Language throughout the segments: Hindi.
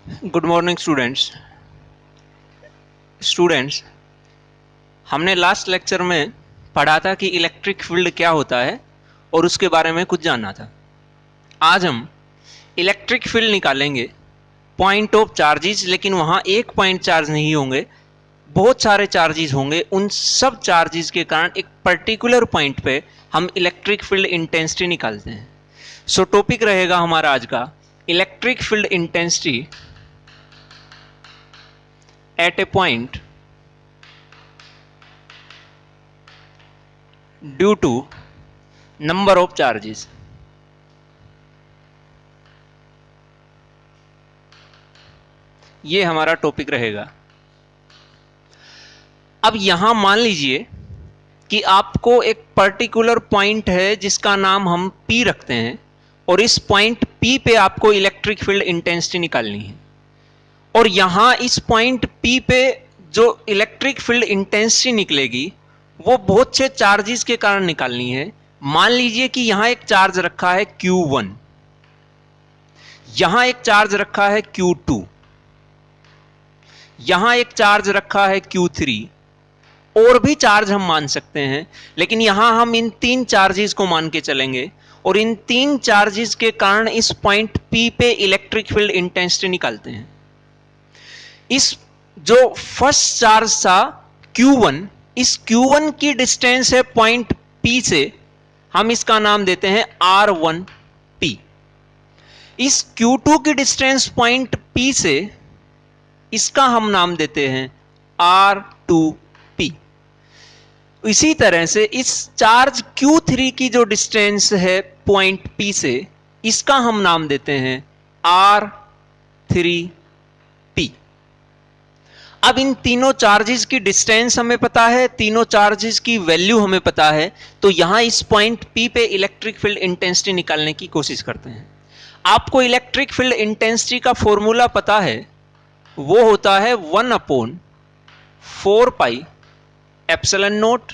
गुड मॉर्निंग स्टूडेंट्स हमने लास्ट लेक्चर में पढ़ा था कि इलेक्ट्रिक फील्ड क्या होता है और उसके बारे में कुछ जानना था। आज हम इलेक्ट्रिक फील्ड निकालेंगे पॉइंट ऑफ चार्जेस, लेकिन वहां एक पॉइंट चार्ज नहीं होंगे, बहुत सारे चार्जेस होंगे। उन सब चार्जेस के कारण एक पर्टिकुलर पॉइंट पे हम इलेक्ट्रिक फील्ड इंटेंसिटी निकालते हैं। सो टॉपिक रहेगा हमारा आज का electric field intensity at a point due to number of charges. ये हमारा टॉपिक रहेगा। अब यहां मान लीजिए कि आपको एक पर्टिकुलर पॉइंट है जिसका नाम हम P रखते हैं, और इस पॉइंट P पे आपको इलेक्ट्रिक फील्ड इंटेंसिटी निकालनी है। और यहां इस पॉइंट P पे जो इलेक्ट्रिक फील्ड इंटेंसिटी निकलेगी वो बहुत से चार्जेस के कारण निकालनी है। मान लीजिए कि यहां एक चार्ज रखा है Q1, यहां एक चार्ज रखा है Q2, यहां एक चार्ज रखा है Q3, और भी चार्ज हम मान सकते हैं, लेकिन यहां हम इन तीन चार्जेस को मान के चलेंगे। और इन तीन चार्जेस के कारण इस पॉइंट P पे इलेक्ट्रिक फील्ड इंटेंसिटी निकालते हैं। इस जो फर्स्ट चार्ज था Q1, इस Q1 की डिस्टेंस है पॉइंट P से, हम इसका नाम देते हैं R1P। इस Q2 की डिस्टेंस पॉइंट P से, इसका हम नाम देते हैं R2P। इसी तरह से इस चार्ज Q3 की जो डिस्टेंस है पॉइंट P से, इसका हम नाम देते हैं R3P। अब इन तीनों चार्जेस की डिस्टेंस हमें पता है, तीनों चार्जेस की वैल्यू हमें पता है, तो यहां इस पॉइंट P पे इलेक्ट्रिक फील्ड इंटेंसिटी निकालने की कोशिश करते हैं। आपको इलेक्ट्रिक फील्ड इंटेंसिटी का फॉर्मूला पता है, वो होता है 1/4 epsilon not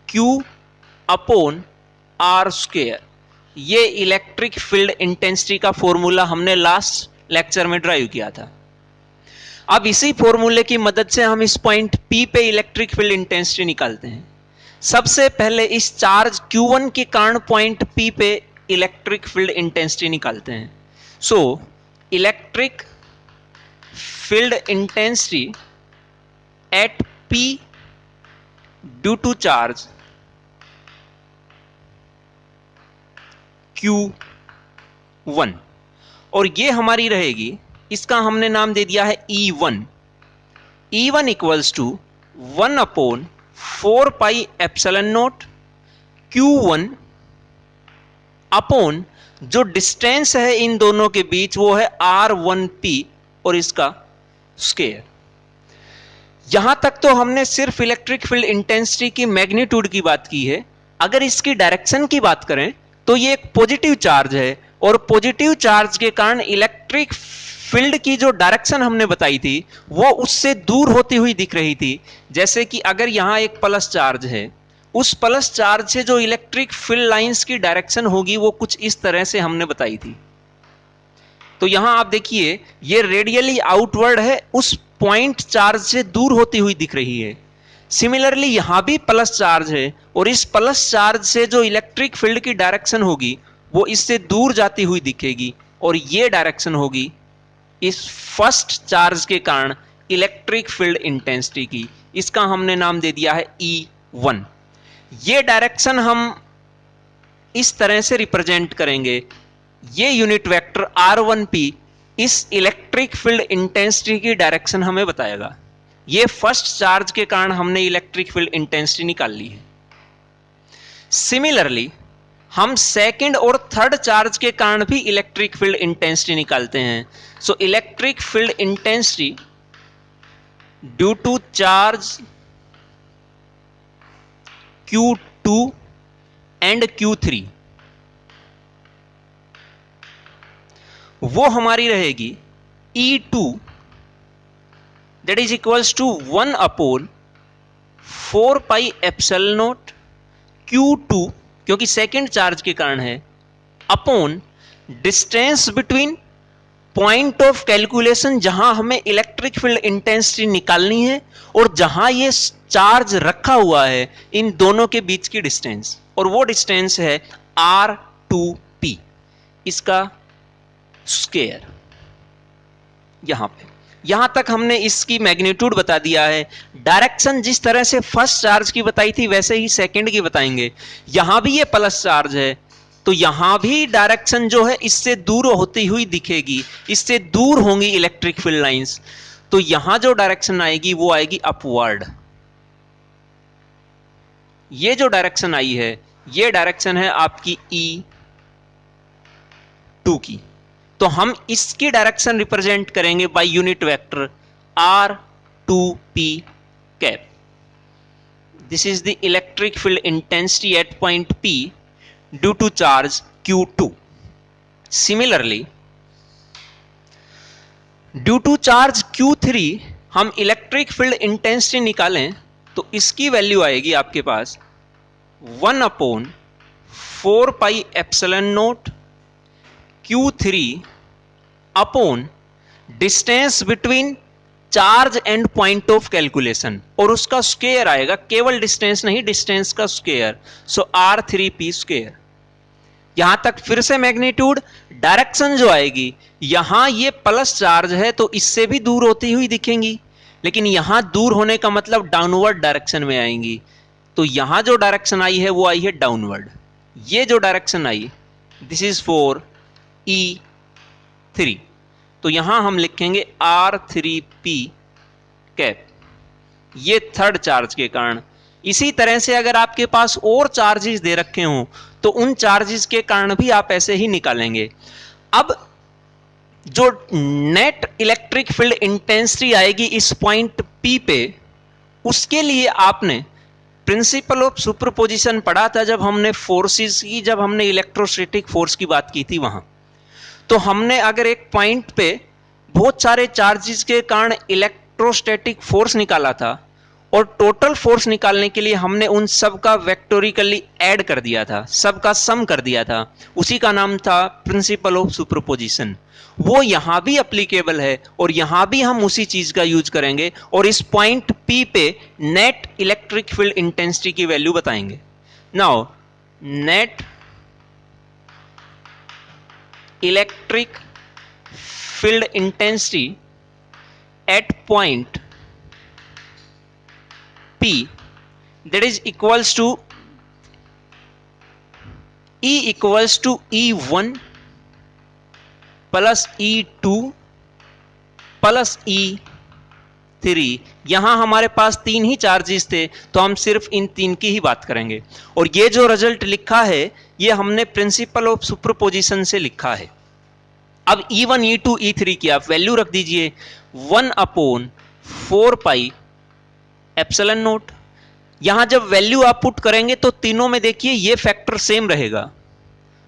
Q upon R square. ये इलेक्ट्रिक फील्ड इंटेंसिटी का फॉर्मूला हमने लास्ट लेक्चर में ड्राइव किया था। अब इसी फॉर्मूले की मदद से हम इस पॉइंट P पे इलेक्ट्रिक फील्ड इंटेंसिटी निकालते हैं। सबसे पहले इस चार्ज Q1 के कारण पॉइंट P पे इलेक्ट्रिक फील्ड इंटेंसिटी निकालते हैं। So electric field intensity at P due to charge Q1, और ये हमारी रहेगी, इसका हमने नाम दे दिया है E1। E1 equals to 1/4 epsilon naught Q1 upon जो डिस्टेंस है इन दोनों के बीच वो है R1P और इसका स्क्वायर। यहां तक तो हमने सिर्फ इलेक्ट्रिक फील्ड इंटेंसिटी की मैग्नीट्यूड की बात की है। अगर इसकी डायरेक्शन की बात करें तो ये एक पॉजिटिव चार्ज है, और पॉजिटिव चार्ज के कारण इलेक्ट्रिक फील्ड की जो डायरेक्शन हमने बताई थी वो उससे दूर होती हुई दिख रही थी। जैसे कि अगर यहां एक प्लस चार्ज है, उस प्लस चार्ज से जो इलेक्ट्रिक फील्ड लाइंस की डायरेक्शन होगी वो कुछ इस तरह से हमने बताई थी। तो यहां आप देखिए ये रेडियली आउटवर्ड है, उस पॉइंट चार्ज से दूर होती हुई दिख रही है। सिमिलरली यहां भी प्लस चार्ज है, और इस प्लस चार्ज से जो इलेक्ट्रिक फील्ड की डायरेक्शन होगी वो इससे दूर जाती हुई दिखेगी, और ये डायरेक्शन होगी इस फर्स्ट चार्ज के कारण इलेक्ट्रिक फील्ड इंटेंसिटी की। इसका हमने नाम दे दिया है E1। ये डायरेक्शन हम इस तरह से रिप्रेजेंट करेंगे, ये यूनिट वेक्टर R1P इस इलेक्ट्रिक फील्ड इंटेंसिटी की डायरेक्शन हमें बताएगा। ये फर्स्ट चार्ज के कारण हमने इलेक्ट्रिक फील्ड इंटेंसिटी निकाल ली है। सिमिलरली हम सेकंड और थर्ड चार्ज के कारण भी इलेक्ट्रिक फील्ड इंटेंसिटी निकालते हैं। So electric field intensity due to charge Q2 and Q3, वो हमारी रहेगी E2, that is equals to 1/4 epsilon naught Q2, क्योंकि सेकेंड चार्ज के कारण है, upon distance between point of calculation जहां हमें इलेक्ट्रिक फील्ड इंटेंसिटी निकालनी है और जहां ये चार्ज रखा हुआ है, इन दोनों के बीच की डिस्टेंस, और वो डिस्टेंस है R2P, इसका स्क्वायर। यहां तक हमने इसकी मैग्नीट्यूड बता दिया है। डायरेक्शन जिस तरह से फर्स्ट चार्ज की बताई थी वैसे ही सेकंड की बताएंगे। यहां भी ये प्लस चार्ज है तो यहां भी डायरेक्शन जो है इससे दूर होती हुई दिखेगी, इससे दूर होंगी इलेक्ट्रिक फील्ड लाइंस। तो यहां जो डायरेक्शन आएगी वो आएगी अपवर्ड। ये जो डायरेक्शन आई है ये डायरेक्शन है आपकी E2 की। तो हम इसकी डायरेक्शन रिप्रेजेंट करेंगे by unit vector R2P cap. This is the electric field intensity at point P due to charge Q2। Similarly due to charge Q3 हम इलेक्ट्रिक फील्ड इंटेंसिटी निकालें तो इसकी वैल्यू आएगी आपके पास 1/4 pi epsilon not Q3 upon distance between charge and point of calculation, और उसका स्क्वायर आएगा, केवल डिस्टेंस नहीं, डिस्टेंस का स्क्वायर, सो R3P स्क्वायर। यहां तक फिर से मैग्नीट्यूड, डायरेक्शन जो आएगी, यहां ये प्लस चार्ज है तो इससे भी दूर होती हुई दिखेंगी, लेकिन यहां दूर होने का मतलब डाउनवर्ड डायरेक्शन में आएंगी। तो यहां जो डायरेक्शन आई है वो आई है डाउनवर्ड। ये जो direction I this is for E3, तो यहां हम लिखेंगे R3P कैप, ये थर्ड चार्ज के कारण। इसी तरह से अगर आपके पास और चार्जेस दे रखे हों तो उन चार्जेस के कारण भी आप ऐसे ही निकालेंगे। अब जो नेट इलेक्ट्रिक फील्ड इंटेंसिटी आएगी इस पॉइंट P पे, उसके लिए आपने प्रिंसिपल ऑफ सुपरपोजिशन पढ़ा था जब हमने फोर्सेस की, जब हमने इलेक्ट्रोस्टैटिक फोर्स की बात की थी वहां। तो हमने अगर एक पॉइंट पे बहुत सारे चार्जेस के कारण इलेक्ट्रोस्टैटिक फोर्स निकाला था और टोटल फोर्स निकालने के लिए हमने उन सब का वेक्टोरिकली ऐड कर दिया था, सबका सम कर दिया था, उसी का नाम था प्रिंसिपल ऑफ सुपरपोजिशन। वो यहां भी एप्लीकेबल है और यहां भी हम उसी चीज का यूज करेंगे और इस पॉइंट P पे नेट इलेक्ट्रिक फील्ड इंटेंसिटी की वैल्यू बताएंगे। Now net electric field intensity at point P, that is equals to E equals to E1 plus E2 plus E3। यहां हमारे पास तीन ही चार्जेस थे तो हम सिर्फ इन तीन की ही बात करेंगे, और ये जो रिजल्ट लिखा है ये हमने प्रिंसिपल ऑफ सुपरपोजिशन से लिखा है। अब E1 E2 E3 की आप वैल्यू रख दीजिए 1/4 पाई एप्सिलॉन नॉट। यहां जब वैल्यू आप पुट करेंगे तो तीनों में देखिए ये फैक्टर सेम रहेगा,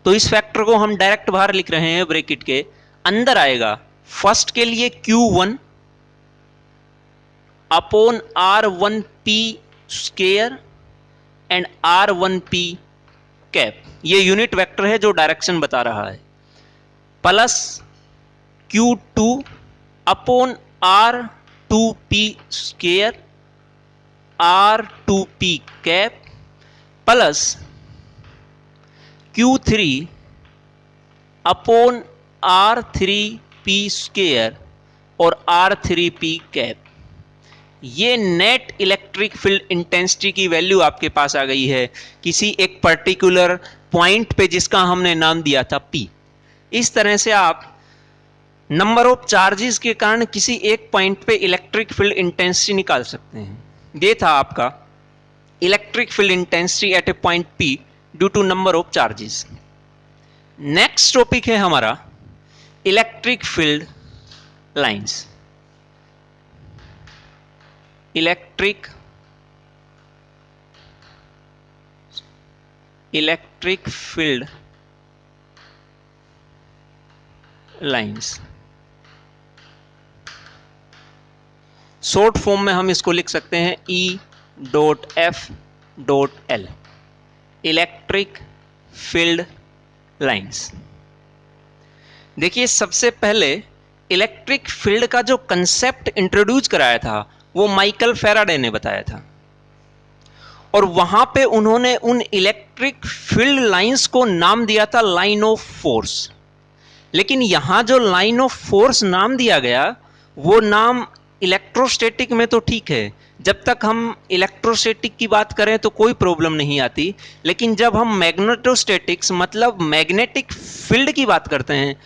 तो इस फैक्टर को हम डायरेक्ट बाहर लिख रहे हैं, ब्रैकेट के अंदर आएगा। फर्स्ट के लिए Q1 upon R1P square and R1P cap, ये यूनिट वेक्टर है जो डायरेक्शन बता रहा है, plus Q2 upon R2P square R2P cap plus Q3 upon R3P square और R3P कैप। ये नेट इलेक्ट्रिक फील्ड इंटेंसिटी की वैल्यू आपके पास आ गई है किसी एक पर्टिकुलर पॉइंट पे जिसका हमने नाम दिया था P। इस तरह से आप नंबर ऑफ चार्जेस के कारण किसी एक पॉइंट पे इलेक्ट्रिक फील्ड इंटेंसिटी निकाल सकते हैं। ये था आपका electric field intensity at a point P due to number of charges. Next topic है हमारा electric field lines. Electric field lines, short form में हम इसको लिख सकते हैं E.F.L, इलेक्ट्रिक फील्ड लाइंस। देखिए सबसे पहले इलेक्ट्रिक फील्ड का जो कंसेप्ट इंट्रोड्यूस कराया था वो माइकल फैराडे ने बताया था, और वहां पे उन्होंने उन इलेक्ट्रिक फील्ड लाइंस को नाम दिया था लाइन ऑफ फोर्स। लेकिन यहां जो लाइन ऑफ फोर्स नाम दिया गया वो नाम इलेक्ट्रोस्टैटिक में तो ठीक है, जब तक हम इलेक्ट्रोस्टैटिक की बात करें तो कोई प्रॉब्लम नहीं आती, लेकिन जब हम मैग्नेटोस्टैटिक्स मतलब मैग्नेटिक फील्ड की बात करते हैं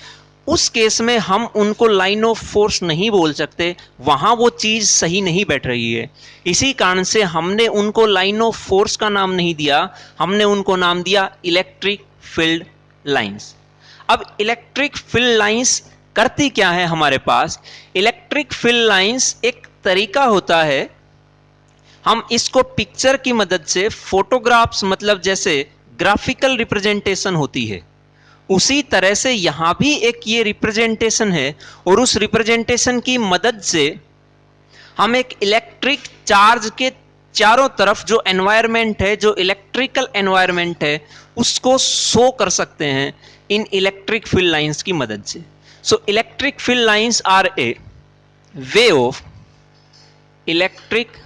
उस केस में हम उनको लाइन ऑफ फोर्स नहीं बोल सकते, वहां वो चीज सही नहीं बैठ रही है। इसी कारण से हमने उनको लाइन ऑफ फोर्स का नाम नहीं दिया, हमने उनको नाम दिया इलेक्ट्रिक फील्ड लाइंस। अब इलेक्ट्रिक फील्ड लाइंस करती क्या है हमारे पास? इलेक्ट्रिक फील्ड लाइंस एक तरीका होता है, हम इसको पिक्चर की मदद से, फोटोग्राफ्स मतलब जैसे ग्राफिकल रिप्रेजेंटेशन होती है उसी तरह से यहां भी एक ये रिप्रेजेंटेशन है, और उस रिप्रेजेंटेशन की मदद से हम एक इलेक्ट्रिक चार्ज के चारों तरफ जो एनवायरनमेंट है, जो इलेक्ट्रिकल एनवायरनमेंट है, उसको शो कर सकते हैं इन इलेक्ट्रिक फील्ड लाइंस की मदद से। So electric field lines are a way of electric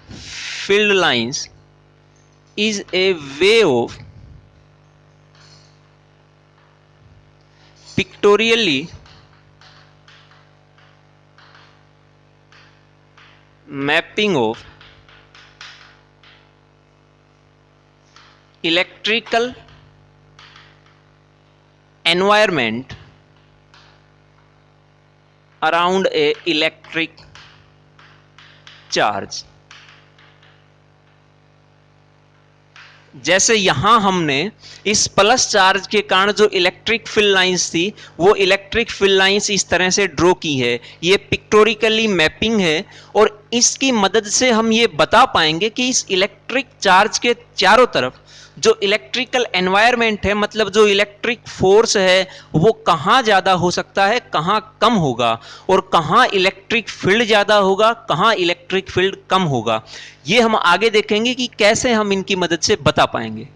field lines is a way of pictorially mapping of electrical environment around a electric charge। जैसे यहां हमने इस प्लस चार्ज के कारण जो इलेक्ट्रिक फील्ड लाइंस थी वो इलेक्ट्रिक फील्ड लाइंस इस तरह से ड्रॉ की है, ये पिक्टोरिकली मैपिंग है, और इसकी मदद से हम ये बता पाएंगे कि इस इलेक्ट्रिक चार्ज के चारों तरफ जो इलेक्ट्रिकल एनवायरनमेंट है, मतलब जो इलेक्ट्रिक फोर्स है, वो कहाँ ज़्यादा हो सकता है, कहाँ कम होगा, और कहाँ इलेक्ट्रिक फील्ड ज़्यादा होगा, कहाँ इलेक्ट्रिक फील्ड कम होगा। ये हम आगे देखेंगे कि कैसे हम इनकी मदद से बता पाएंगे।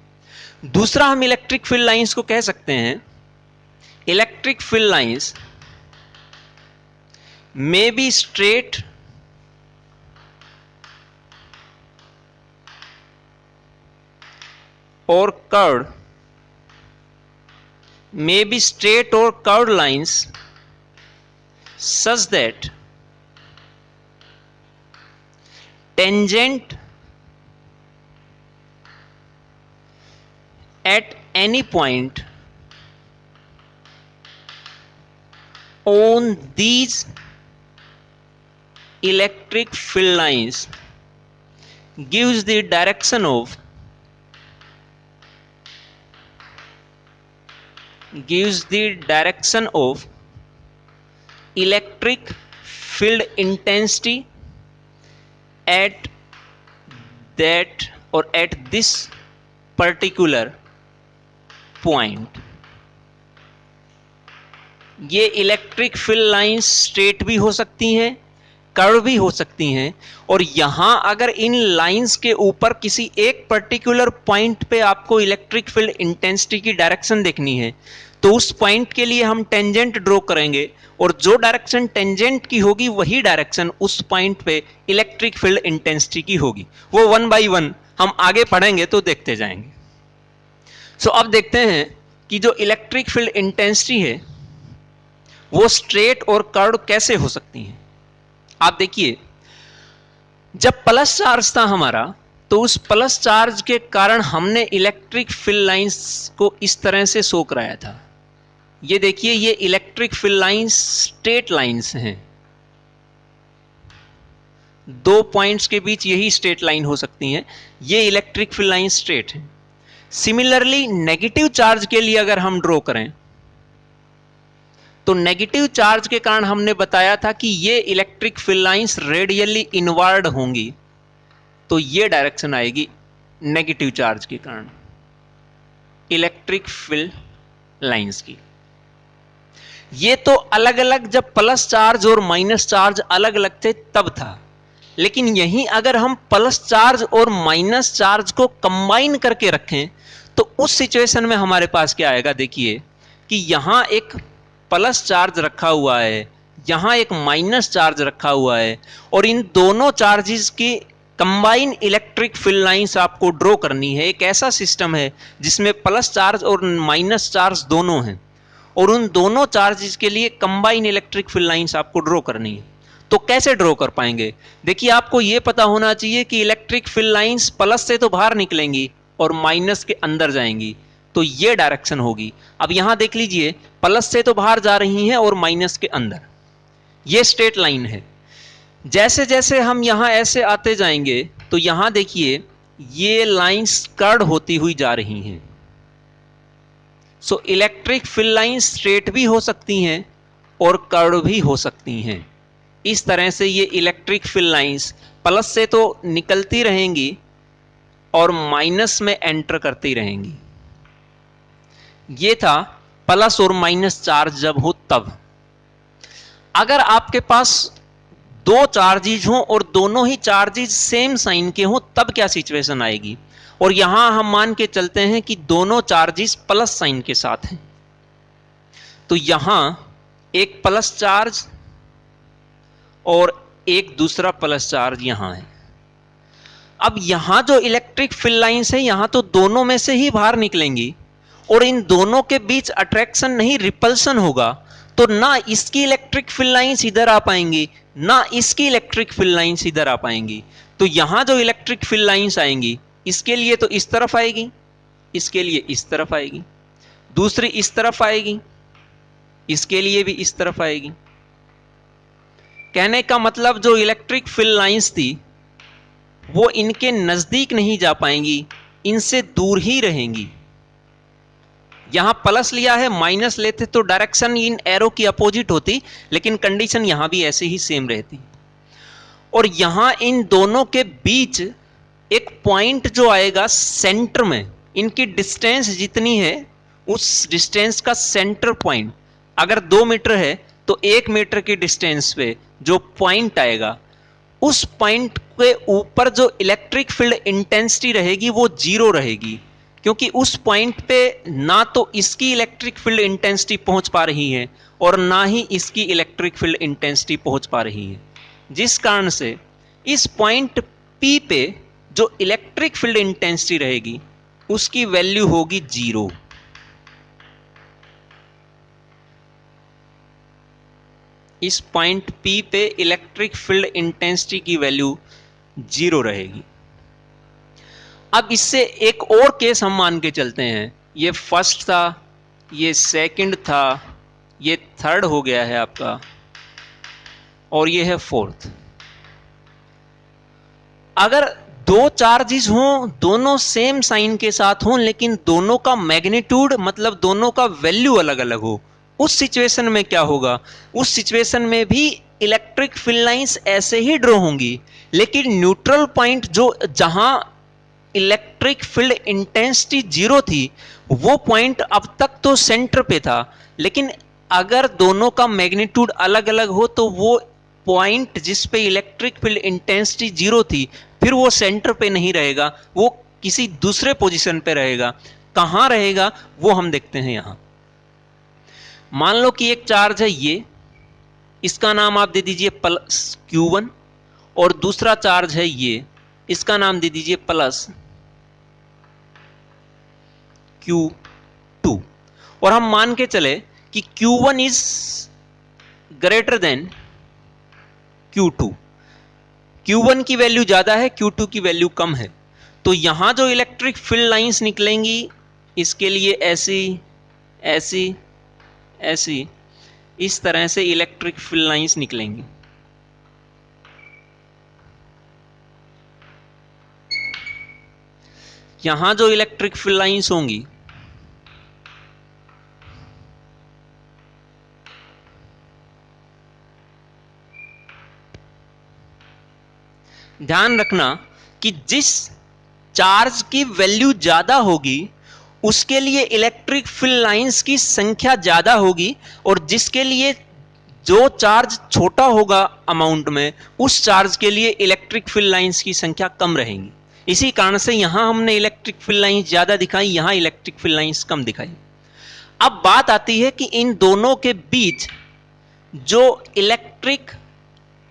दूसरा हम इलेक्ट्रिक फील्ड लाइंस को कह सकते हैं, electric field lines may be straight or curved, may be straight or curved lines such that tangent at any point on these electric field lines gives the direction of electric field intensity at that or at this particular point। ये इलेक्ट्रिक फील्ड लाइंस स्ट्रेट भी हो सकती हैं, कर्व भी हो सकती हैं, और यहां अगर इन लाइंस के ऊपर किसी एक पर्टिकुलर पॉइंट पे आपको इलेक्ट्रिक फील्ड इंटेंसिटी की डायरेक्शन देखनी है तो उस पॉइंट के लिए हम टेंजेंट ड्रॉ करेंगे, और जो डायरेक्शन टेंजेंट की होगी वही डायरेक्शन उस पॉइंट पे इलेक्ट्रिक फील्ड इंटेंसिटी की होगी। वो 1 by 1 हम आगे पढ़ेंगे तो देखते जाएंगे। सो अब देखते हैं कि जो इलेक्ट्रिक फील्ड इंटेंसिटी है वो स्ट्रेट और कर्व कैसे हो सकती है। आप देखिए, जब प्लस चार्ज था हमारा तो उस प्लस चार्ज के कारण हमने इलेक्ट्रिक फील्ड लाइंस को इस तरह से शो कराया था। ये देखिए, ये electric field lines straight lines हैं, दो पॉइंट्स के बीच यही स्ट्रेट लाइन हो सकती हैं, ये इलेक्ट्रिक फील्ड लाइन स्ट्रेट है। सिमिलरली नेगेटिव चार्ज के लिए अगर हम ड्रॉ करें तो नेगेटिव चार्ज के कारण हमने बताया था कि ये electric field lines radially inward होंगी, तो ये डायरेक्शन आएगी नेगेटिव चार्ज के कारण इलेक्ट्रिक फील्ड लाइंस की। ये तो अलग अलग जब प्लस चार्ज और माइनस चार्ज अलग अलग थे तब था, लेकिन यहीं अगर हम प्लस चार्ज और माइनस चार्ज को कंबाइन करके रखें तो उस सिचुएशन में हमारे पास क्या आएगा। देखिए कि यहां एक प्लस चार्ज रखा हुआ है, यहाँ एक माइनस चार्ज रखा हुआ है, और इन दोनों चार्जेस की कंबाइन इलेक्ट्रिक फील्ड लाइंस आपको ड्रॉ करनी है। एक ऐसा सिस्टम है जिसमें प्लस चार्ज और माइनस चार्ज दोनों हैं, और उन दोनों चार्जेस के लिए कंबाइन इलेक्ट्रिक फील्ड लाइंस आपको ड्रॉ करनी है। तो कैसे ड्रॉ कर पाएंगे? देखिए, आपको यह पता होना चाहिए कि इलेक्ट्रिक फील्ड लाइंस प्लस से तो बाहर निकलेंगी और माइनस के अंदर जाएंगी, तो ये डायरेक्शन होगी। अब यहां देख लीजिए, प्लस से तो बाहर जा रही हैं और माइनस के अंदर, ये स्ट्रेट लाइन है। जैसे जैसे हम यहां ऐसे आते जाएंगे तो यहां देखिए ये लाइंस कर्व होती हुई जा रही हैं। So electric field lines straight भी हो सकती हैं और कर्व भी हो सकती हैं। इस तरह से ये इलेक्ट्रिक फील्ड लाइंस प्लस से तो निकलती रहेंगी और माइनस में एंटर करती रहेंगी। ये था प्लस और माइनस चार्ज जब हो तब। अगर आपके पास दो चार्जेज हों और दोनों ही चार्जेज सेम साइन के हों, तब क्या सिचुएशन आएगी? और यहां हम मान के चलते हैं कि दोनों चार्जेस प्लस साइन के साथ हैं, तो यहां एक प्लस चार्ज और एक दूसरा प्लस चार्ज यहां है। अब यहां जो इलेक्ट्रिक फील्ड लाइंस है, यहां तो दोनों में से ही बाहर निकलेंगी और इन दोनों के बीच अट्रैक्शन नहीं रिपल्सन होगा, तो ना इसकी इलेक्ट्रिक फील्ड लाइंस इधर आ पाएंगी, ना इसकी इलेक्ट्रिक फील्ड लाइंस इधर आ पाएंगी। तो यहां जो इलेक्ट्रिक फील्ड लाइंस आएंगी, इसके लिए तो इस तरफ आएगी, इसके लिए इस तरफ आएगी, दूसरी इस तरफ आएगी, इसके लिए भी इस तरफ आएगी। कहने का मतलब जो इलेक्ट्रिक फील्ड लाइंस थी वो इनके नजदीक नहीं जा पाएंगी, इनसे दूर ही रहेंगी। यहां प्लस लिया है, माइनस लेते तो डायरेक्शन इन एरो की अपोजिट होती, लेकिन कंडीशन यहां भी ऐसे ही सेम रहती। और यहां इन दोनों के बीच एक पॉइंट जो आएगा सेंटर में, इनकी डिस्टेंस जितनी है उस डिस्टेंस का सेंटर पॉइंट अगर 2 मीटर है तो 1 मीटर की डिस्टेंस पे जो पॉइंट आएगा, उस पॉइंट के ऊपर जो इलेक्ट्रिक फील्ड इंटेंसिटी रहेगी वो 0 रहेगी, क्योंकि उस पॉइंट पे ना तो इसकी इलेक्ट्रिक फील्ड इंटेंसिटी पहुंच पा रही है और ना ही इसकी इलेक्ट्रिक फील्ड इंटेंसिटी पहुंच पा रही है, जिस कारण से इस पॉइंट P पे जो इलेक्ट्रिक फील्ड इंटेंसिटी रहेगी उसकी वैल्यू होगी 0। इस पॉइंट P पे इलेक्ट्रिक फील्ड इंटेंसिटी की वैल्यू 0 रहेगी। अब इससे एक और केस हम मान के चलते हैं, ये फर्स्ट था, ये सेकंड था, ये थर्ड हो गया है आपका, और ये है फोर्थ। अगर दो चार्जेस हों, दोनों सेम साइन के साथ हों, लेकिन दोनों का मैग्नीट्यूड मतलब दोनों का वैल्यू अलग अलग हो, उस सिचुएशन में क्या होगा? उस सिचुएशन में भी इलेक्ट्रिक फील्ड लाइंस ऐसे ही ड्रॉ होंगी, लेकिन न्यूट्रल पॉइंट जो जहां इलेक्ट्रिक फील्ड इंटेंसिटी 0 थी, वो पॉइंट अब तक तो सेंटर पे था, लेकिन अगर दोनों का मैग्नीट्यूड अलग अलग हो तो वो पॉइंट जिस पे इलेक्ट्रिक फील्ड इंटेंसिटी 0 थी, फिर वो सेंटर पे नहीं रहेगा, वो किसी दूसरे पोजीशन पे रहेगा। कहां रहेगा वो हम देखते हैं। यहां मान लो कि एक चार्ज है ये, इसका नाम आप दे दीजिए प्लस Q1, और दूसरा चार्ज है ये, इसका नाम दे दीजिए प्लस Q2, और हम मान के चले कि Q1 is greater than Q2, Q1 की वैल्यू ज्यादा है, Q2 की वैल्यू कम है, तो यहां जो इलेक्ट्रिक फील्ड लाइंस निकलेंगी इसके लिए ऐसी ऐसी ऐसी, इस तरह से इलेक्ट्रिक फील्ड लाइंस निकलेंगी। यहां जो इलेक्ट्रिक फील्ड लाइंस होंगी ध्यान रखना कि जिस चार्ज की वैल्यू ज्यादा होगी उसके लिए इलेक्ट्रिक फील्ड लाइंस की संख्या ज्यादा होगी, और जिसके लिए जो चार्ज छोटा होगा अमाउंट में, उस चार्ज के लिए इलेक्ट्रिक फील्ड लाइंस की संख्या कम रहेगी। इसी कारण से यहां हमने इलेक्ट्रिक फील्ड लाइंस ज्यादा दिखाई, यहां इलेक्ट्रिक फील्ड लाइंस कम दिखाई। अब बात आती है कि इन दोनों के बीच जो इलेक्ट्रिक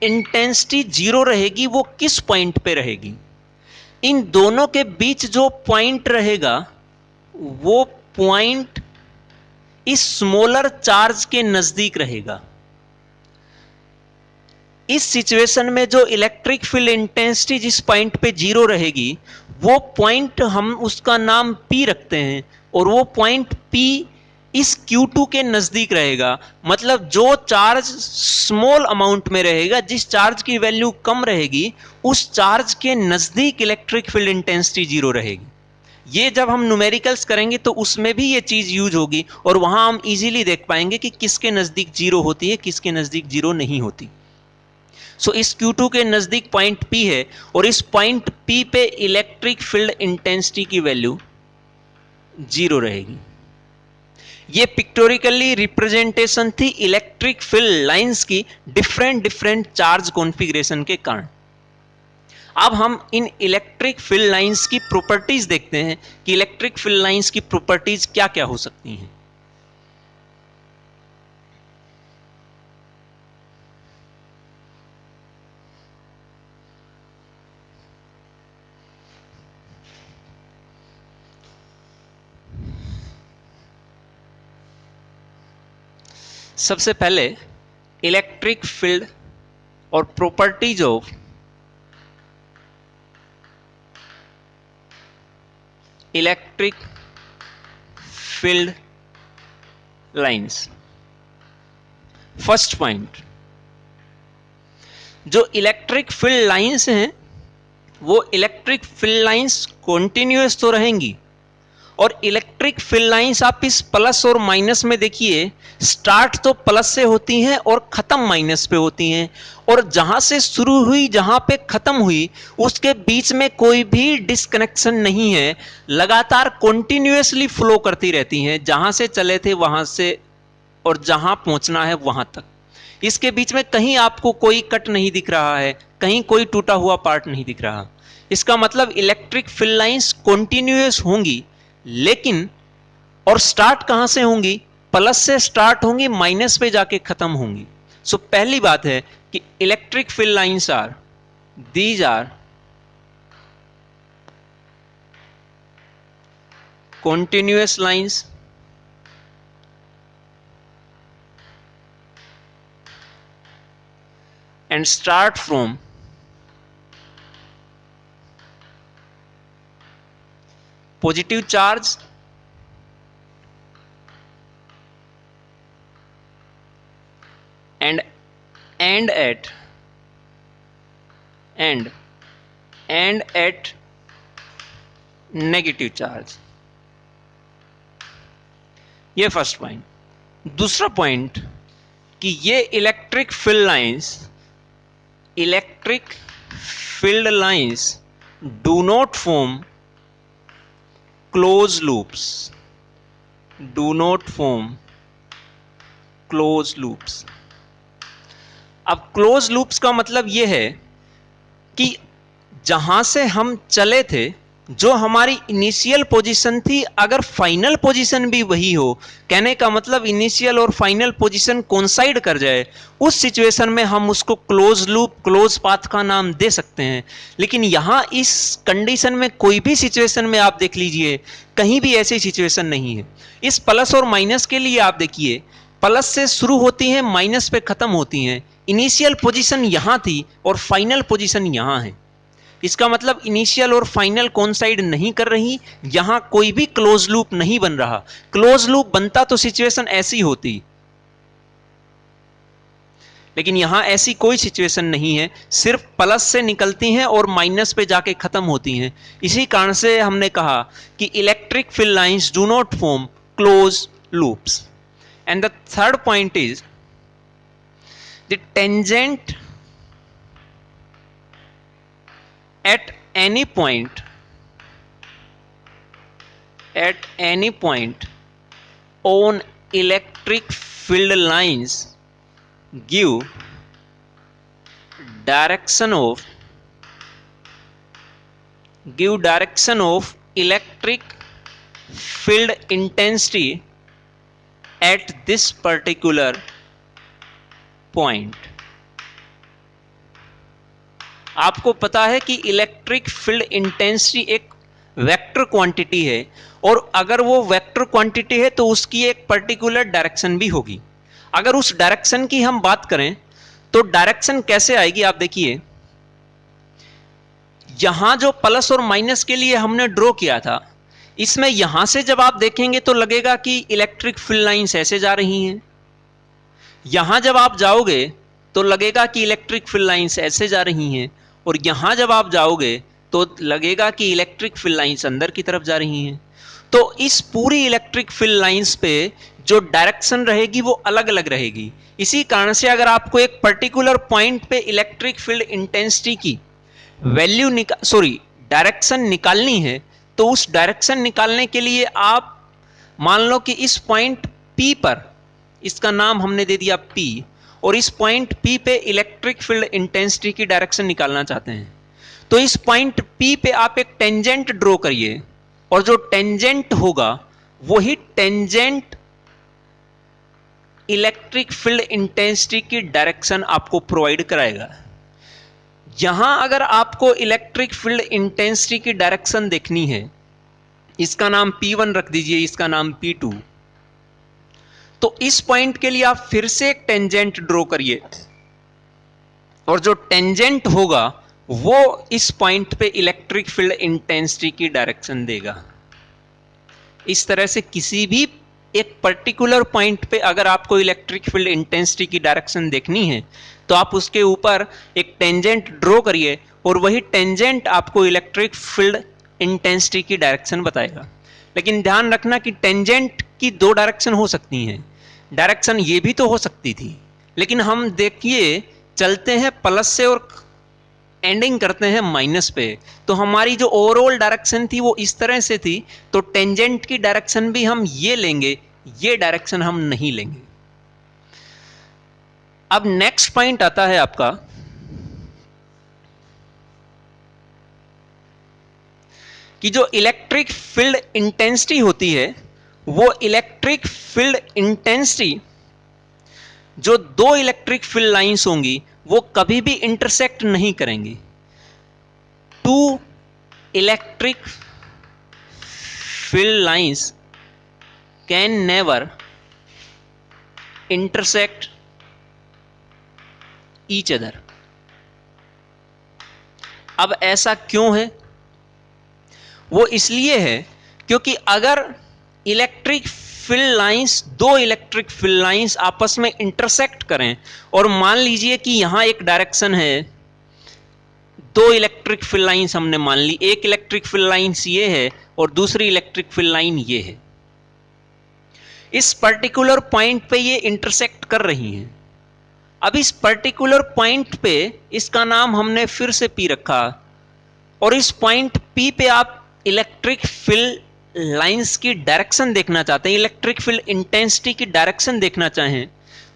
इंटेंसिटी जीरो रहेगी वो किस पॉइंट पे रहेगी। इन दोनों के बीच जो पॉइंट रहेगा वो पॉइंट इस स्मॉलर चार्ज के नजदीक रहेगा। इस सिचुएशन में जो इलेक्ट्रिक फील्ड इंटेंसिटी जिस पॉइंट पे जीरो रहेगी वो पॉइंट हम उसका नाम P रखते हैं और वो पॉइंट P इस Q2 के नजदीक रहेगा। मतलब जो चार्ज स्मॉल अमाउंट में रहेगा, जिस चार्ज की वैल्यू कम रहेगी, उस चार्ज के नजदीक इलेक्ट्रिक फील्ड इंटेंसिटी जीरो रहेगी। ये जब हम न्यूमेरिकल्स करेंगे तो उसमें भी ये चीज यूज होगी और वहां हम इजीली देख पाएंगे कि किसके नजदीक जीरो होती है, किसके नजदीक जीरो नहीं होती। सो इस Q2 के नजदीक पॉइंट P है और इस पॉइंट P पे इलेक्ट्रिक फील्ड इंटेंसिटी की वैल्यू जीरो रहेगी। ये पिक्टोरिकली रिप्रेजेंटेशन थी इलेक्ट्रिक फील्ड लाइंस की डिफरेंट चार्ज कॉन्फ़िगरेशन के कारण। अब हम इन इलेक्ट्रिक फील्ड लाइंस की प्रॉपर्टीज देखते हैं कि इलेक्ट्रिक फील्ड लाइंस की प्रॉपर्टीज क्या क्या हो सकती हैं। सबसे पहले इलेक्ट्रिक फील्ड और properties of electric field lines. First point, जो इलेक्ट्रिक फील्ड लाइंस हैं वो इलेक्ट्रिक फील्ड लाइंस कॉन्टिन्यूअस तो रहेंगी और इलेक्ट्रिक फील्ड लाइंस आप इस प्लस और माइनस में देखिए, स्टार्ट तो प्लस से होती हैं और खत्म माइनस पे होती हैं और जहां से शुरू हुई जहां पे खत्म हुई उसके बीच में कोई भी डिस्कनेक्शन नहीं है, लगातार कॉन्टिन्यूअसली फ्लो करती रहती हैं, जहां से चले थे वहां से और जहां पहुंचना है वहां तक। इसके बीच में कहीं आपको कोई कट नहीं दिख रहा है, कहीं कोई टूटा हुआ पार्ट नहीं दिख रहा। इसका मतलब इलेक्ट्रिक फील्ड लाइंस कॉन्टिन्यूअस होंगी, लेकिन और स्टार्ट कहां से होंगी, प्लस से स्टार्ट होंगी, माइनस पे जाके खत्म होंगी। सो पहली बात है कि electric field lines are, these are continuous lines and start from positive charge and end at negative charge. ये फर्स्ट पॉइंट। दूसरा पॉइंट कि ये electric field lines do not form close loops, do not form close loops. अब क्लोज लूप्स का मतलब यह है कि जहां से हम चले थे, जो हमारी इनिशियल पोजीशन थी, अगर फाइनल पोजीशन भी वही हो, कहने का मतलब इनिशियल और फाइनल पोजीशन कोइंसाइड कर जाए, उस सिचुएशन में हम उसको क्लोज लूप, क्लोज पाथ का नाम दे सकते हैं। लेकिन यहां इस कंडीशन में कोई भी सिचुएशन में आप देख लीजिए, कहीं भी ऐसी सिचुएशन नहीं है। इस प्लस और माइनस के लिए आप देखिए, प्लस से शुरू होती हैं, माइनस पे खत्म होती हैं। इनिशियल पोजीशन यहां थी और फाइनल पोजीशन यहां है। इसका मतलब इनिशियल और फाइनल कोइंसाइड नहीं कर रही, यहां कोई भी क्लोज लूप नहीं बन रहा। क्लोज लूप बनता तो सिचुएशन ऐसी होती, लेकिन यहां ऐसी कोई सिचुएशन नहीं है, सिर्फ प्लस से निकलती हैं और माइनस पे जाके खत्म होती हैं। इसी कारण से हमने कहा कि electric field lines do not form close loops. And the third point is the tangent at any point on electric field lines give direction of electric field intensity at this particular point. आपको पता है कि इलेक्ट्रिक फील्ड इंटेंसिटी एक वेक्टर क्वांटिटी है, और अगर वो वेक्टर क्वांटिटी है तो उसकी एक पर्टिकुलर डायरेक्शन भी होगी। अगर उस डायरेक्शन की हम बात करें तो डायरेक्शन कैसे आएगी, आप देखिए यहां जो प्लस और माइनस के लिए हमने ड्रॉ किया था, इसमें यहां से जब आप देखेंगे तो लगेगा कि इलेक्ट्रिक फील्ड लाइंस ऐसे जा रही हैं, यहां जब आप जाओगे तो लगेगा कि इलेक्ट्रिक फील्ड लाइंस ऐसे जा रही हैं, और यहां जब आप जाओगे तो लगेगा कि इलेक्ट्रिक फील्ड लाइंस अंदर की तरफ जा रही हैं। तो इस पूरी इलेक्ट्रिक फील्ड लाइंस पे जो डायरेक्शन रहेगी वो अलग अलग रहेगी। इसी कारण से अगर आपको एक पर्टिकुलर पॉइंट पे इलेक्ट्रिक फील्ड इंटेंसिटी की वैल्यू डायरेक्शन निकालनी है, तो उस डायरेक्शन निकालने के लिए आप मान लो कि इस पॉइंट P पर, इसका नाम हमने दे दिया P, और इस पॉइंट P पे इलेक्ट्रिक फील्ड इंटेंसिटी की डायरेक्शन निकालना चाहते हैं। तो इस पॉइंट P पे आप एक टेंजेंट ड्रॉ करिए, और जो टेंजेंट होगा वही टेंजेंट इलेक्ट्रिक फील्ड इंटेंसिटी की डायरेक्शन आपको प्रोवाइड कराएगा। यहां अगर आपको इलेक्ट्रिक फील्ड इंटेंसिटी की डायरेक्शन देखनी है, इसका नाम P1 रख दीजिए, इसका नाम P2, तो इस पॉइंट के लिए आप फिर से एक टेंजेंट ड्रॉ करिए, और जो टेंजेंट होगा वो इस पॉइंट पे इलेक्ट्रिक फील्ड इंटेंसिटी की डायरेक्शन देगा। इस तरह से किसी भी एक पर्टिकुलर पॉइंट पे अगर आपको इलेक्ट्रिक फील्ड इंटेंसिटी की डायरेक्शन देखनी है तो आप उसके ऊपर एक टेंजेंट ड्रॉ करिए, और वही टेंजेंट आपको इलेक्ट्रिक फील्ड इंटेंसिटी की डायरेक्शन बताएगा। लेकिन ध्यान रखना कि टेंजेंट की दो डायरेक्शन हो सकती हैं। डायरेक्शन ये भी तो हो सकती थी, लेकिन हम देखिए चलते हैं प्लस से और एंडिंग करते हैं माइनस पे, तो हमारी जो ओवरऑल डायरेक्शन थी वो इस तरह से थी, तो टेंजेंट की डायरेक्शन भी हम ये लेंगे, ये डायरेक्शन हम नहीं लेंगे। अब नेक्स्ट पॉइंट आता है आपका कि जो इलेक्ट्रिक फील्ड इंटेंसिटी होती है, वो इलेक्ट्रिक फील्ड इंटेंसिटी जो दो इलेक्ट्रिक फील्ड लाइंस होंगी वो कभी भी इंटरसेक्ट नहीं करेंगी। Two electric field lines can never intersect each other. अब ऐसा क्यों है? वो इसलिए है क्योंकि अगर इलेक्ट्रिक फील्ड लाइंस, दो इलेक्ट्रिक फील्ड लाइंस आपस में इंटरसेक्ट करें, और मान लीजिए कि यहां एक डायरेक्शन है, दो इलेक्ट्रिक फील्ड लाइंस हमने मान ली, एक इलेक्ट्रिक फील्ड लाइंस ये है और दूसरी इलेक्ट्रिक फील्ड लाइन ये है। इस पर्टिकुलर पॉइंट पे ये इंटरसेक्ट कर रही हैं। अब इस पर्टिकुलर पॉइंट पे इसका नाम हमने फिर से P रखा, और इस पॉइंट P पे आप इलेक्ट्रिक फील्ड लाइंस की डायरेक्शन देखना चाहते हैं, इलेक्ट्रिक फील्ड इंटेंसिटी की डायरेक्शन देखना चाहें,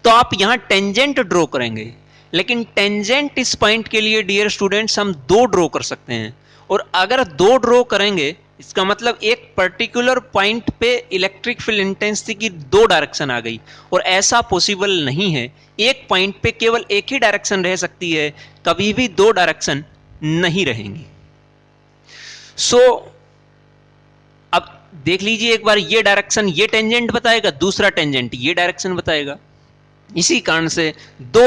तो आप यहां टेंजेंट ड्रॉ करेंगे। लेकिन टेंजेंट इस पॉइंट के लिए डियर स्टूडेंट्स हम दो ड्रॉ कर सकते हैं, और अगर दो ड्रॉ करेंगे इसका मतलब एक पर्टिकुलर पॉइंट पे इलेक्ट्रिक फील्ड इंटेंसिटी की दो डायरेक्शन आ गई, और ऐसा पॉसिबल नहीं है। एक पॉइंट पे केवल एक ही डायरेक्शन रह सकती है, कभी भी दो डायरेक्शन नहीं रहेंगी। अब देख लीजिए एक बार, ये डायरेक्शन ये टेंजेंट बताएगा, दूसरा टेंजेंट ये डायरेक्शन बताएगा। इसी कारण से दो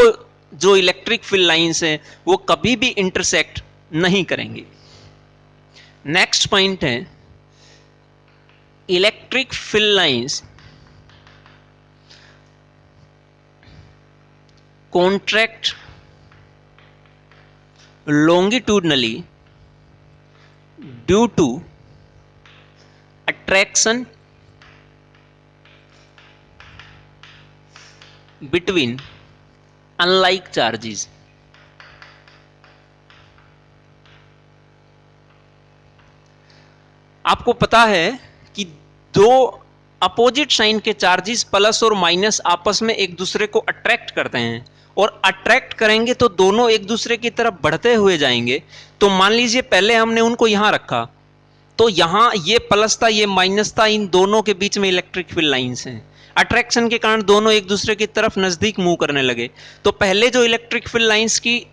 जो इलेक्ट्रिक फील्ड लाइंस हैं वो कभी भी इंटरसेक्ट नहीं करेंगे। नेक्स्ट पॉइंट है electric field lines contract longitudinally due to attraction between unlike charges। आपको पता है कि दो अपोजिट साइन के चार्जेस प्लस और माइनस आपस में एक दूसरे को अट्रैक्ट करते हैं, और अट्रैक्ट करेंगे तो दोनों एक दूसरे की तरफ बढ़ते हुए जाएंगे। तो मान लीजिए पहले हमने उनको यहां रखा, तो यहां ये प्लस था ये माइनस था, इन दोनों के बीच में इलेक्ट्रिक फील्ड लाइंस हैं। अट्रैक्शन के कारण दोनों एक दूसरे की तरफ नजदीक मूव करने लगे। तो पहले जो इलेक्ट्रिक फील्ड लाइंस की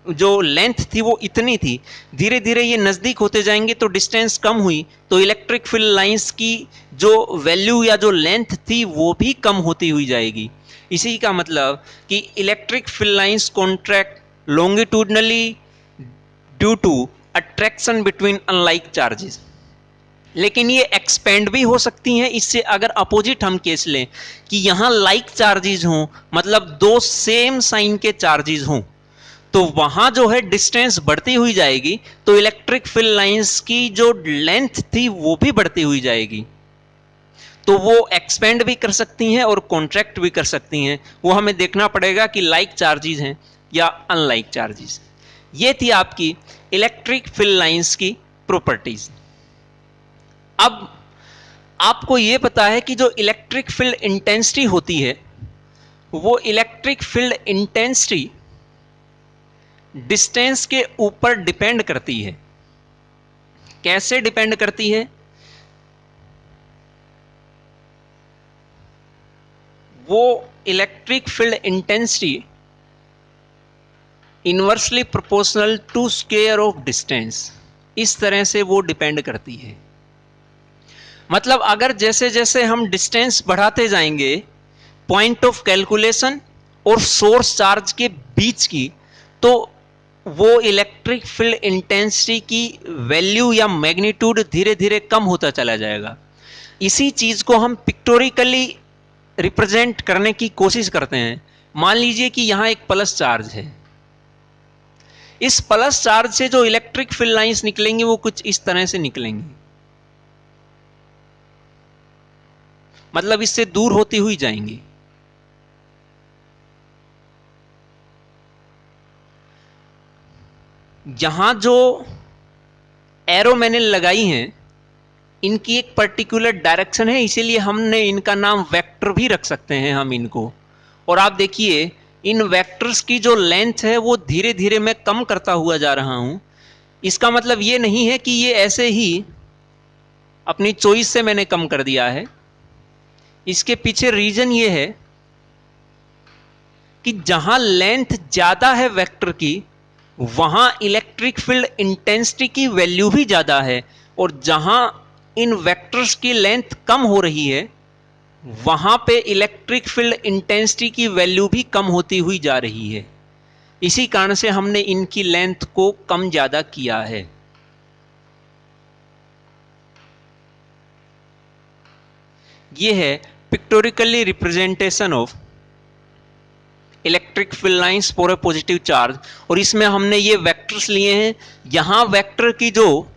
जो लेंथ थी वो इतनी थी, धीरे धीरे ये नजदीक होते जाएंगे तो डिस्टेंस कम हुई, तो इलेक्ट्रिक फील्ड लाइंस की जो वैल्यू या जो लेंथ थी वो भी कम होती हुई जाएगी। इसी का मतलब कि electric field lines contract longitudinally due to attraction between unlike charges. लेकिन ये एक्सपेंड भी हो सकती हैं इससे अगर अपोजिट हम केस लें कि यहां लाइक चार्जेस हों, मतलब दो सेम साइन के चार्जेस हों, तो वहां जो है डिस्टेंस बढ़ती हुई जाएगी, तो इलेक्ट्रिक फील्ड लाइंस की जो लेंथ थी वो भी बढ़ती हुई जाएगी। तो वो एक्सपेंड भी कर सकती हैं और कॉन्ट्रैक्ट भी कर सकती हैं। वो हमें देखना पड़ेगा कि लाइक चार्जेस हैं या अनलाइक चार्जेस। ये थी आपकी इलेक्ट्रिक फील्ड लाइंस की प्रॉपर्टीज। अब आपको यह पता है कि जो इलेक्ट्रिक फील्ड इंटेंसिटी होती है वो इलेक्ट्रिक फील्ड इंटेंसिटी डिस्टेंस के ऊपर डिपेंड करती है। कैसे डिपेंड करती है? वो electric field intensity inversely proportional to square of distance, इस तरह से वो डिपेंड करती है। मतलब अगर जैसे जैसे हम डिस्टेंस बढ़ाते जाएंगे पॉइंट ऑफ कैलकुलेशन और सोर्स चार्ज के बीच की, तो वो इलेक्ट्रिक फील्ड इंटेंसिटी की वैल्यू या मैग्नीट्यूड धीरे धीरे कम होता चला जाएगा। इसी चीज को हम पिक्टोरिकली रिप्रेजेंट करने की कोशिश करते हैं। मान लीजिए कि यहां एक प्लस चार्ज है, इस प्लस चार्ज से जो इलेक्ट्रिक फील्ड लाइंस निकलेंगी वो कुछ इस तरह से निकलेंगी, मतलब इससे दूर होती हुई जाएंगी। यहां जो एरो मैंने लगाई हैं इनकी एक पर्टिकुलर डायरेक्शन है, इसीलिए हमने इनका नाम वेक्टर भी रख सकते हैं हम इनको। और आप देखिए इन वेक्टर्स की जो लेंथ है वो धीरे धीरे मैं कम करता हुआ जा रहा हूं। इसका मतलब ये नहीं है कि ये ऐसे ही अपनी चॉइस से मैंने कम कर दिया है। इसके पीछे रीजन ये है कि जहां लेंथ ज्यादा है वेक्टर की वहां इलेक्ट्रिक फील्ड इंटेंसिटी की वैल्यू भी ज्यादा है, और जहां इन वेक्टर्स की लेंथ कम हो रही है वहां पे इलेक्ट्रिक फील्ड इंटेंसिटी की वैल्यू भी कम होती हुई जा रही है। इसी कारण से हमने इनकी लेंथ को कम ज्यादा किया है। यह है pictorially representation of electric field lines for a positive charge. और इसमें हमने ये वेक्टर्स लिए हैं, यहां वेक्टर की जो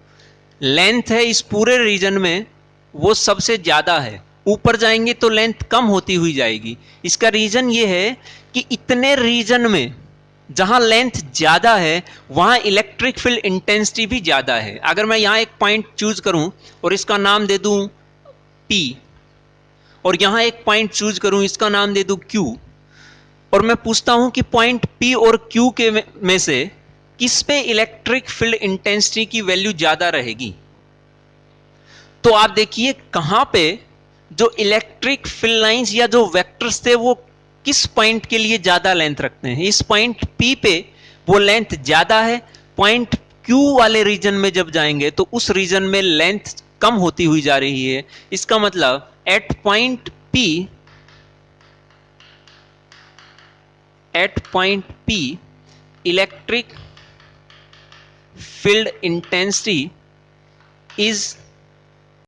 लेंथ है इस पूरे रीजन में वो सबसे ज्यादा है, ऊपर जाएंगे तो लेंथ कम होती हुई जाएगी। इसका रीजन ये है कि इतने रीजन में जहां लेंथ ज्यादा है वहां इलेक्ट्रिक फील्ड इंटेंसिटी भी ज्यादा है। अगर मैं यहां एक पॉइंट चूज करूं और इसका नाम दे दूं P, और यहां एक पॉइंट चूज करूं इसका नाम दे दूं Q, और मैं पूछता हूं कि पॉइंट P और Q के में से किस पे इलेक्ट्रिक फील्ड इंटेंसिटी की वैल्यू ज्यादा रहेगी, तो आप देखिए कहां पे जो इलेक्ट्रिक फील्ड लाइंस या जो वेक्टर्स थे वो किस पॉइंट के लिए ज्यादा लेंथ रखते हैं। इस पॉइंट P पे वो लेंथ ज्यादा है, पॉइंट Q वाले रीजन में जब जाएंगे तो उस रीजन में लेंथ कम होती हुई जा रही है। इसका मतलब at point P electric field intensity is